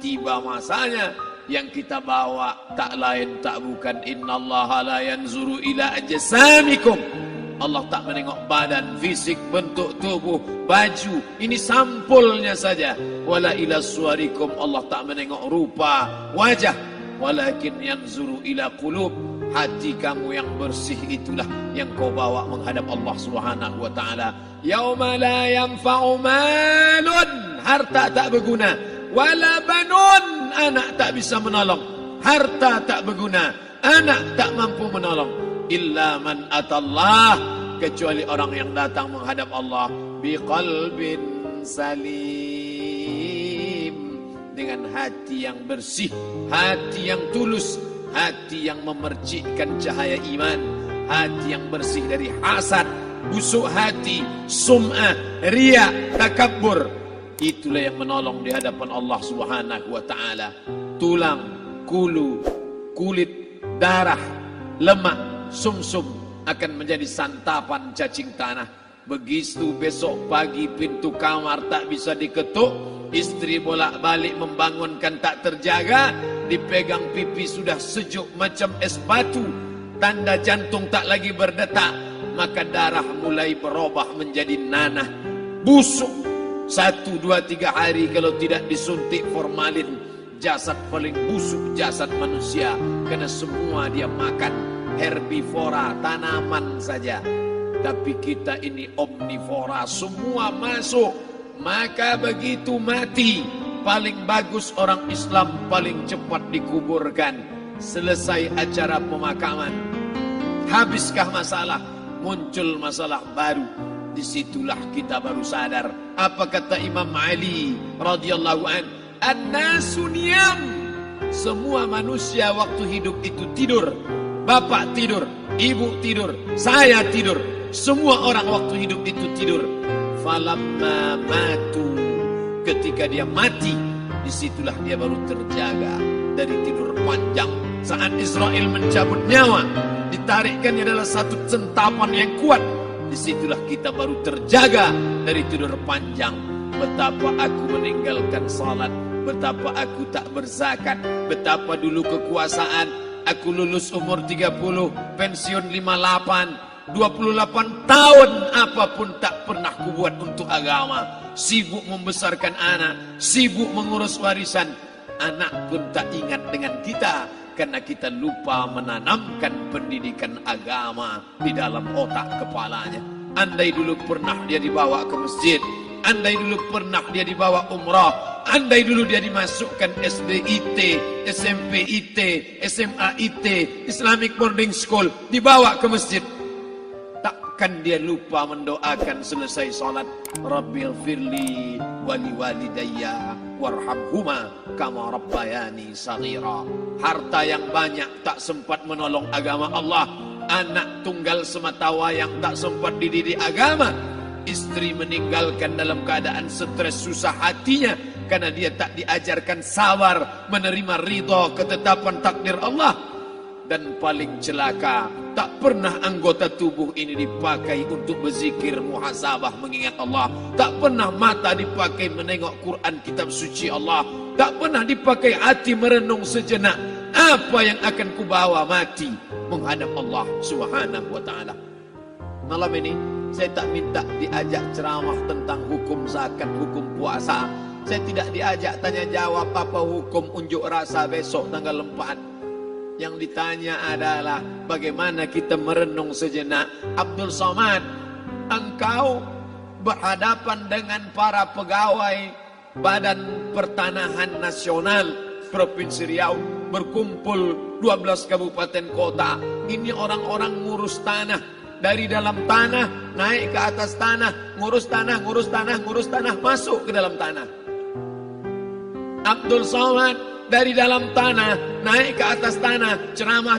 tiba masanya yang kita bawa tak lain tak bukan innallaha la yanzuru ila ajsamikum. Allah tak menengok badan, fisik, bentuk tubuh, baju. Ini sampulnya saja. Wala ila suwarikum. Allah tak menengok rupa, wajah. Walakin yanzuru ila qulub. Hati kamu yang bersih itulah yang kau bawa menghadap Allah Subhanahu wa taala. Yauma la yanfa'u malun, harta tak berguna, wala banun, anak tak bisa menolong. Harta tak berguna, anak tak mampu menolong. Illa man atallah, kecuali orang yang datang menghadap Allah biqalbin salim, dengan hati yang bersih, hati yang tulus, hati yang memercikkan cahaya iman, hati yang bersih dari hasad, busuk hati, sum'ah, riya, takabbur. Itulah yang menolong di hadapan Allah Subhanahu wa taala. Tulang, kulu, kulit, darah, lemak, sumsum akan menjadi santapan cacing tanah. Begitu besok pagi pintu kamar tak bisa diketuk, istri bolak-balik membangunkan tak terjaga, dipegang pipi sudah sejuk macam es batu, tanda jantung tak lagi berdetak, maka darah mulai berubah menjadi nanah, busuk. 1, 2, 3 hari kalau tidak disuntik formalin, jasad paling busuk jasad manusia, karena semua dia makan herbivora, tanaman saja. Tapi kita ini omnivora, semua masuk. Maka begitu mati, paling bagus orang Islam paling cepat dikuburkan. Selesai acara pemakaman, habiskah masalah, muncul masalah baru. Disitulah kita baru sadar. Apa kata Imam Ali radhiyallahu an? An-nasu niyam. Semua manusia waktu hidup itu tidur. Bapak tidur, ibu tidur, saya tidur. Semua orang waktu hidup itu tidur. Falamma matu, ketika dia mati, disitulah dia baru terjaga dari tidur panjang. Saat Israel mencabut nyawa, ditarikkannya adalah satu centapan yang kuat. Disitulah kita baru terjaga dari tidur panjang. Betapa aku meninggalkan salat, betapa aku tak berzakat, betapa dulu kekuasaan. Aku lulus umur 30, pensiun 58, 28 tahun apapun tak pernah kubuat untuk agama. Sibuk membesarkan anak, sibuk mengurus warisan. Anak pun tak ingat dengan kita, karena kita lupa menanamkan pendidikan agama di dalam otak kepalanya. Andai dulu pernah dia dibawa ke masjid, andai dulu pernah dia dibawa umrah, andai dulu dia dimasukkan SD IT, SMP IT, SMA IT, Islamic Boarding School, dibawa ke masjid, takkan dia lupa mendoakan selesai salat, Rabbil firli wali walidayya warhamhuma kama rabbayani saghira. Harta yang banyak tak sempat menolong agama Allah. Anak tunggal semata wayang tak sempat dididik agama. Istri meninggalkan dalam keadaan stres susah hatinya karena dia tak diajarkan sabar menerima ridha ketetapan takdir Allah. Dan paling celaka, tak pernah anggota tubuh ini dipakai untuk berzikir, muhasabah, mengingat Allah. Tak pernah mata dipakai menengok Quran, kitab suci Allah. Tak pernah dipakai hati merenung sejenak, apa yang akan kubawa mati menghadap Allah Subhanahu wa ta'ala. Malam ini saya tak minta diajak ceramah tentang hukum zakat, hukum puasa. Saya tidak diajak tanya jawab apa hukum unjuk rasa besok tanggal 4. Yang ditanya adalah bagaimana kita merenung sejenak. Abdul Somad, engkau berhadapan dengan para pegawai Badan Pertanahan Nasional Provinsi Riau, berkumpul 12 kabupaten kota. Ini orang-orang ngurus tanah, dari dalam tanah naik ke atas tanah, ngurus tanah, ngurus tanah, ngurus tanah, masuk ke dalam tanah. Abdul Somad dari dalam tanah naik ke atas tanah, ceramah,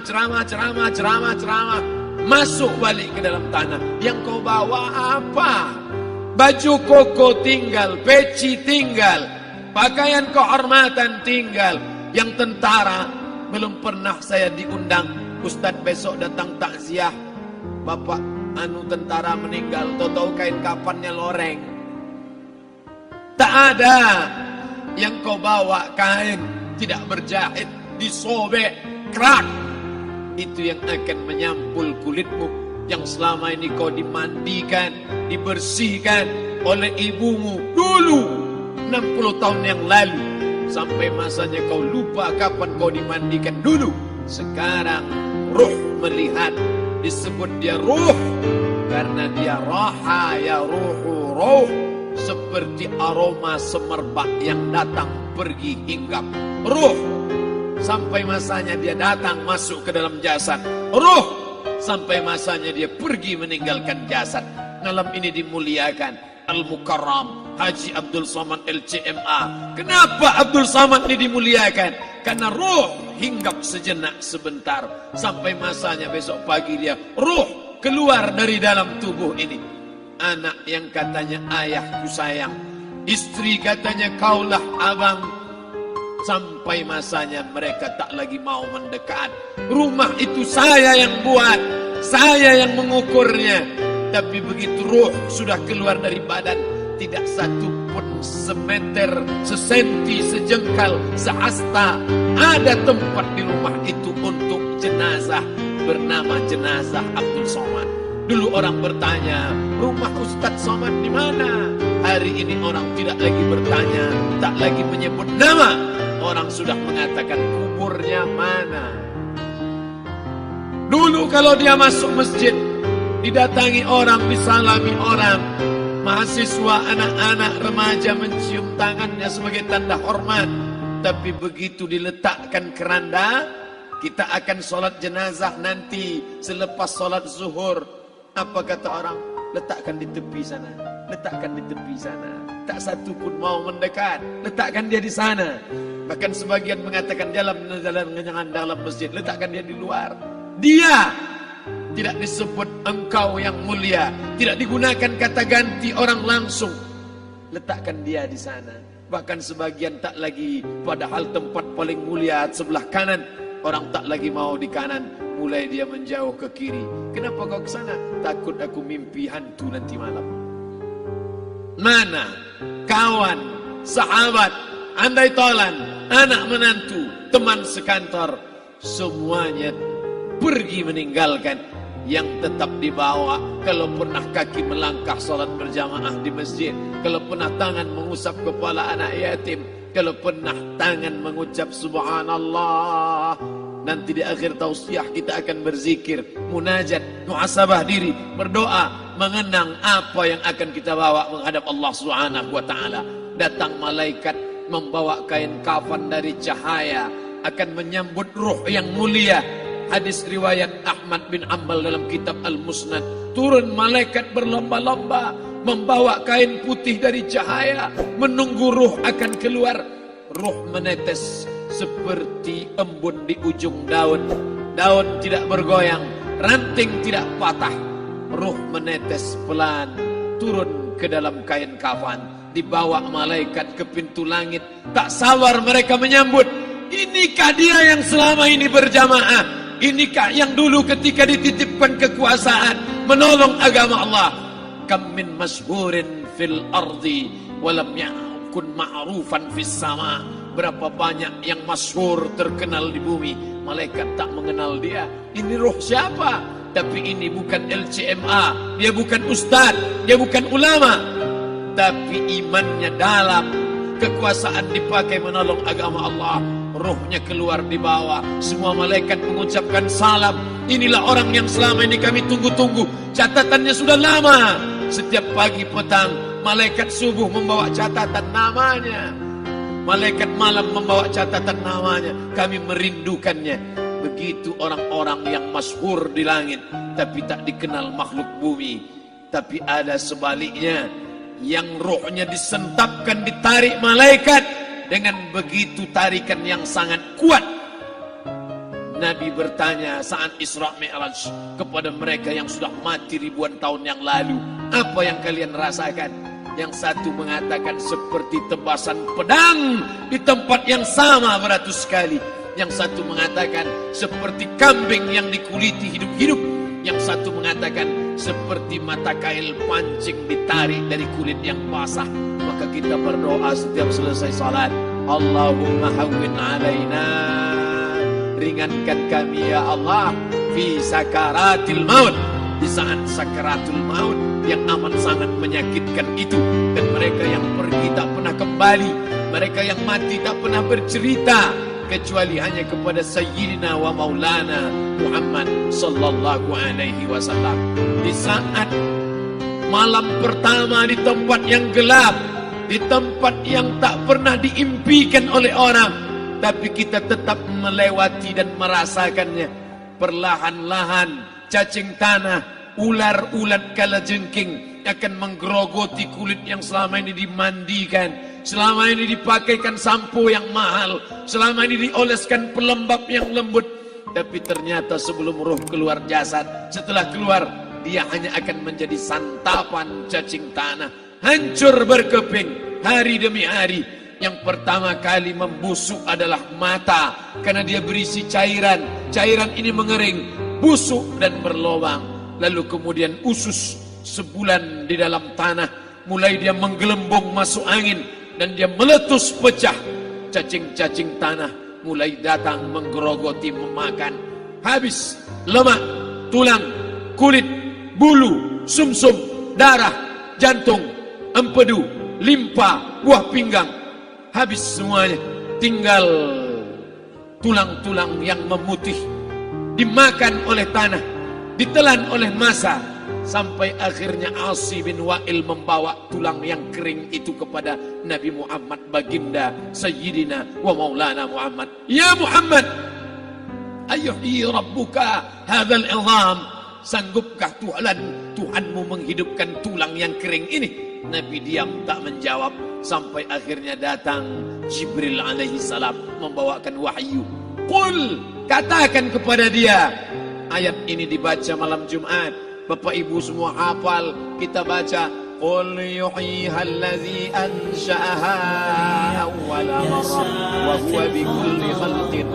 masuk balik ke dalam tanah. Yang kau bawa apa? Baju koko tinggal, peci tinggal, pakaian kehormatan tinggal. Yang tentara belum pernah saya diundang. Ustadz besok datang takziah, bapak tentara meninggal, tahu kain kafannya loreng. Tak ada. yang kau bawa kain tidak berjahit, disobek, kerak. Itu yang akan menyampul kulitmu yang selama ini kau dimandikan, dibersihkan oleh ibumu dulu 60 tahun yang lalu. Sampai masanya kau lupa kapan kau dimandikan dulu. Sekarang ruh melihat, disebut dia ruh karena dia raha ya ruhu ruh, seperti aroma semerbak yang datang pergi hinggap. Ruh sampai masanya dia datang masuk ke dalam jasad. Ruh sampai masanya dia pergi meninggalkan jasad. Malam ini dimuliakan Al-Mukarram Haji Abdul Somad LCMA. Kenapa Abdul Somad ini dimuliakan? Karena ruh hinggap sejenak sebentar, sampai masanya besok pagi dia ruh keluar dari dalam tubuh ini. Anak yang katanya ayahku sayang, istri katanya kaulah abang, sampai masanya mereka tak lagi mau mendekat. Rumah itu saya yang buat, saya yang mengukurnya. Tapi begitu ruh sudah keluar dari badan, tidak satu pun semeter, sesenti, sejengkal, seasta ada tempat di rumah itu untuk jenazah bernama jenazah Abdul Somad. Dulu orang bertanya, rumah Ustadz Somad di mana? Hari ini orang tidak lagi bertanya, tak lagi menyebut nama. Orang sudah mengatakan kuburnya mana. Dulu kalau dia masuk masjid, didatangi orang, disalami orang, mahasiswa, anak-anak, remaja mencium tangannya sebagai tanda hormat. Tapi begitu diletakkan keranda, kita akan sholat jenazah nanti selepas sholat zuhur. Apa kata orang? Letakkan di tepi sana, letakkan di tepi sana. Tak satu pun mau mendekat, letakkan dia di sana. Bahkan sebagian mengatakan dalam masjid, letakkan dia di luar. Dia tidak disebut engkau yang mulia, tidak digunakan kata ganti orang langsung. Letakkan dia di sana. Bahkan sebagian tak lagi, padahal tempat paling mulia sebelah kanan, orang tak lagi mau di kanan, mulai dia menjauh ke kiri. Kenapa kau ke sana? Takut aku mimpi hantu nanti malam. Mana kawan, sahabat, andai tolan, anak menantu, teman sekantor, semuanya pergi meninggalkan. Yang tetap dibawa, kalau pernah kaki melangkah salat berjamaah di masjid, kalau pernah tangan mengusap kepala anak yatim, kalau pernah tangan mengucap subhanallah. Nanti di akhir tausiah kita akan berzikir, munajat, muhasabah diri, berdoa, mengenang apa yang akan kita bawa menghadap Allah Subhanahu wa taala. Datang malaikat membawa kain kafan dari cahaya, akan menyambut ruh yang mulia. Hadis riwayat Ahmad bin Ambal dalam kitab Al-Musnad. Turun malaikat berlomba-lomba membawa kain putih dari cahaya, menunggu ruh akan keluar. Ruh menetes seperti embun di ujung daun. Daun tidak bergoyang, ranting tidak patah. Ruh menetes pelan turun ke dalam kain kafan, dibawa malaikat ke pintu langit. Tak sabar mereka menyambut. Inikah dia yang selama ini berjamaah? Inikah yang dulu ketika dititipkan kekuasaan menolong agama Allah? Kam min masyhurin fil ardi walam yakun ma'rufan fis sama. Berapa banyak yang masyhur terkenal di bumi, malaikat tak mengenal dia. Ini roh siapa? Tapi ini bukan LCMA, dia bukan ustaz, dia bukan ulama, tapi imannya dalam. Kekuasaan dipakai menolong agama Allah. Ruhnya keluar di bawah. Semua malaikat mengucapkan salam. Inilah orang yang selama ini kami tunggu-tunggu. Catatannya sudah lama. Setiap pagi petang malaikat subuh membawa catatan namanya, malaikat malam membawa catatan namanya. Kami merindukannya. Begitu orang-orang yang masyhur di langit tapi tak dikenal makhluk bumi. Tapi ada sebaliknya, yang rohnya disentapkan, ditarik malaikat dengan begitu tarikan yang sangat kuat. Nabi bertanya saat Isra Mi'raj kepada mereka yang sudah mati ribuan tahun yang lalu, apa yang kalian rasakan? Yang satu mengatakan seperti tebasan pedang di tempat yang sama beratus kali. Yang satu mengatakan seperti kambing yang dikuliti hidup-hidup. Yang satu mengatakan seperti mata kail pancing ditarik dari kulit yang basah. Maka kita berdoa setiap selesai salat, Allahumma hawwin alaina, ringankan kami ya Allah, fi sakaratil maut, di saat sakaratul maut yang amat sangat menyakitkan itu. Dan mereka yang pergi tak pernah kembali, mereka yang mati tak pernah bercerita kecuali hanya kepada Sayyidina wa Maulana Muhammad sallallahu alaihi wasallam. Di saat malam pertama di tempat yang gelap, di tempat yang tak pernah diimpikan oleh orang, tapi kita tetap melewati dan merasakannya. Perlahan-lahan cacing tanah, ular-ulat kalajengking akan menggerogoti kulit yang selama ini dimandikan, selama ini dipakaikan sampo yang mahal, selama ini dioleskan pelembab yang lembut. Tapi ternyata sebelum roh keluar jasad, setelah keluar, dia hanya akan menjadi santapan cacing tanah, hancur berkeping hari demi hari. Yang pertama kali membusuk adalah mata, karena dia berisi cairan. Cairan ini mengering, busuk dan berlubang. Lalu kemudian usus sebulan di dalam tanah, mulai dia menggelembung masuk angin dan dia meletus pecah. Cacing-cacing tanah mulai datang menggerogoti, memakan. Habis lemak, tulang, kulit, bulu, sumsum, darah, jantung, empedu, limpa, buah pinggang. Habis semuanya, tinggal tulang-tulang yang memutih, dimakan oleh tanah, ditelan oleh massa, sampai akhirnya Asi bin Wa'il membawa tulang yang kering itu kepada Nabi Muhammad, baginda Sayyidina wa Maulana Muhammad. Ya Muhammad, ayuhyi rabbuka hadzal izam, sanggupkah Tuhanmu menghidupkan tulang yang kering ini? Nabi diam tak menjawab, sampai akhirnya datang Jibril alaihi salam membawakan wahyu. Qul, katakan kepada dia. Ayat ini dibaca malam Jumat, Bapak Ibu semua hafal, kita baca. Qul yuhyiha allazi ansha'aha awwala marrah wa huwa bikulli khalqin